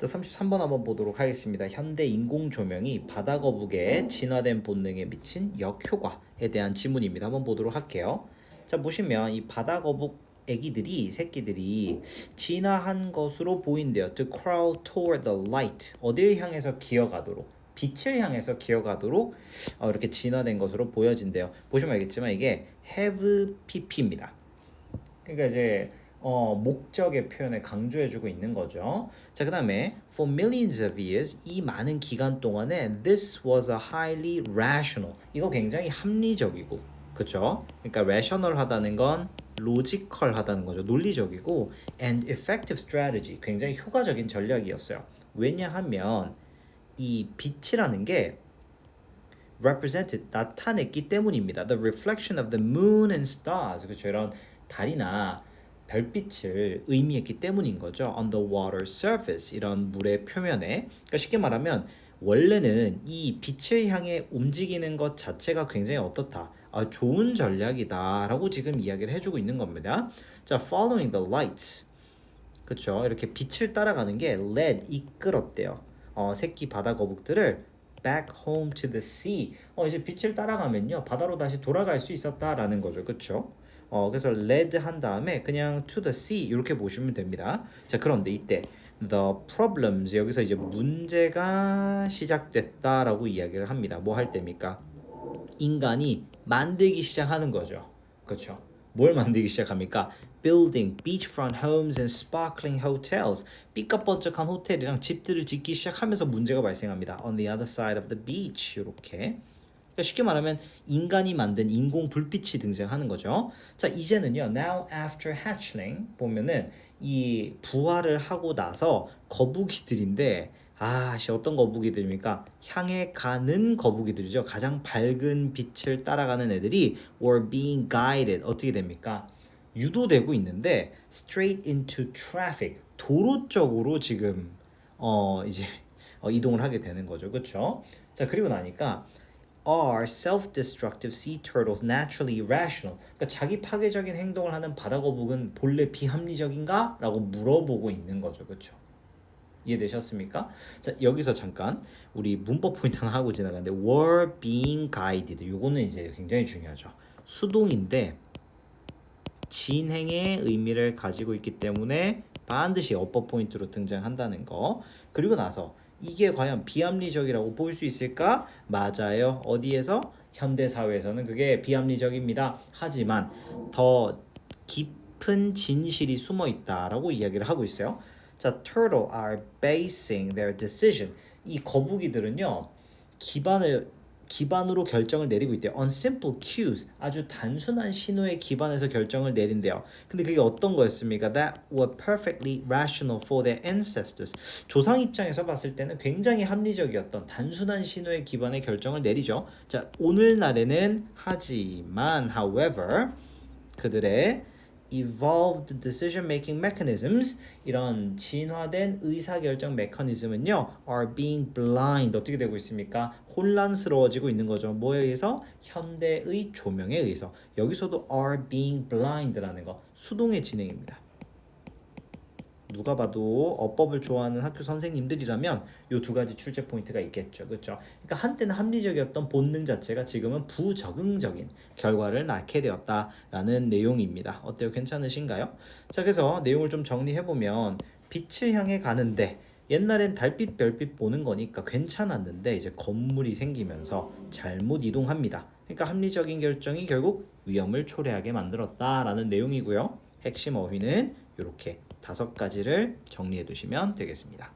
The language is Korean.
또 33번 한번 보도록 하겠습니다. 현대 인공 조명이 바다 거북의 진화된 본능에 미친 역효과에 대한 지문입니다. 한번 보도록 할게요. 자, 보시면 이 바다 거북 새끼들이 진화한 것으로 보인대요. To crawl toward the light. 어딜 향해서 기어가도록, 빛을 향해서 기어가도록 이렇게 진화된 것으로 보여진대요. 보시면 알겠지만 이게 have pp입니다. 그러니까 이제 목적의 표현을 강조해주고 있는 거죠. 자, 그 다음에 for millions of years, 이 많은 기간 동안에 this was a highly rational, 이거 굉장히 합리적이고, 그쵸? 그러니까 rational하다는 건 로지컬하다는 거죠. 논리적이고 and effective strategy, 굉장히 효과적인 전략이었어요. 왜냐하면 이 빛이라는 게 represented, 나타냈기 때문입니다. The reflection of the moon and stars, 그렇죠? 이런 달이나 별빛을 의미했기 때문인 거죠. On the water surface, 이런 물의 표면에. 그러니까 쉽게 말하면 원래는 이 빛을 향해 움직이는 것 자체가 굉장히 어떻다, 좋은 전략이다 라고 지금 이야기를 해주고 있는 겁니다. 자, following the lights, 그렇죠? 이렇게 빛을 따라가는 게 led, 이끌었대요. 새끼 바다 거북들을 back home to the sea. 이제 빛을 따라가면요, 바다로 다시 돌아갈 수 있었다라는 거죠. 그렇죠? 그래서 led 한 다음에 그냥 to the sea 이렇게 보시면 됩니다. 자, 그런데 이때 the problems, 여기서 이제 문제가 시작됐다라고 이야기를 합니다. 뭐 할 때입니까? 인간이 만들기 시작하는 거죠. 그렇죠? 뭘 만들기 시작합니까? Building beachfront homes and sparkling hotels. 삐까뻔쩍한 호텔이랑 집들을 짓기 시작하면서 문제가 발생합니다. On the other side of the beach. 이렇게. 그러니까 쉽게 말하면 인간이 만든 인공 불빛이 등장하는 거죠. 자, 이제는요. Now after hatchling 보면은 이 부화를 하고 나서 거북이들인데, 어떤 거북이들입니까? 향해 가는 거북이들이죠. 가장 밝은 빛을 따라가는 애들이 were being guided. 어떻게 됩니까? 유도되고 있는데 straight into traffic. 도로 쪽으로 지금 이제 이동을 하게 되는 거죠. 그렇죠? 자, 그리고 나니까 Are self-destructive sea turtles naturally rational? 그러니까 자기 파괴적인 행동을 하는 바다 거북은 본래 비합리적인가? 라고 물어보고 있는 거죠. 그렇죠? 이해되셨습니까? 자, 여기서 잠깐 우리 문법 포인트 하나 하고 지나가는데 were being guided, 요거는 이제 굉장히 중요하죠. 수동인데 진행의 의미를 가지고 있기 때문에 반드시 어법 포인트로 등장한다는 거. 그리고 나서 이게 과연 비합리적이라고 볼 수 있을까? 맞아요. 어디에서? 현대 사회에서는 그게 비합리적입니다. 하지만 더 깊은 진실이 숨어 있다라고 이야기를 하고 있어요. 자, turtle are basing their decision. 이 거북이들은요, 기반으로 결정을 내리고 있대요. On simple cues, 아주 단순한 신호에 기반해서 결정을 내린대요. 근데 그게 어떤 거였습니까? That were perfectly rational for their ancestors. 조상 입장에서 봤을 때는 굉장히 합리적이었던 단순한 신호에 기반해 결정을 내리죠. 자, 오늘날에는 하지만, however, 그들의 evolved decision-making mechanisms, 이런 진화된 의사결정 메커니즘은요, are being blind, 어떻게 되고 있습니까? 혼란스러워지고 있는 거죠. 뭐에 의해서? 현대의 조명에 의해서. 여기서도 are being blind라는 거, 수동의 진행입니다. 누가 봐도 어법을 좋아하는 학교 선생님들이라면 이 두 가지 출제 포인트가 있겠죠. 그렇죠? 그러니까 한때는 합리적이었던 본능 자체가 지금은 부적응적인 결과를 낳게 되었다라는 내용입니다. 어때요? 괜찮으신가요? 자, 그래서 내용을 좀 정리해보면 빛을 향해 가는데 옛날엔 달빛, 별빛 보는 거니까 괜찮았는데 이제 건물이 생기면서 잘못 이동합니다. 그러니까 합리적인 결정이 결국 위험을 초래하게 만들었다라는 내용이고요. 핵심 어휘는 이렇게 5가지를 정리해 두시면 되겠습니다.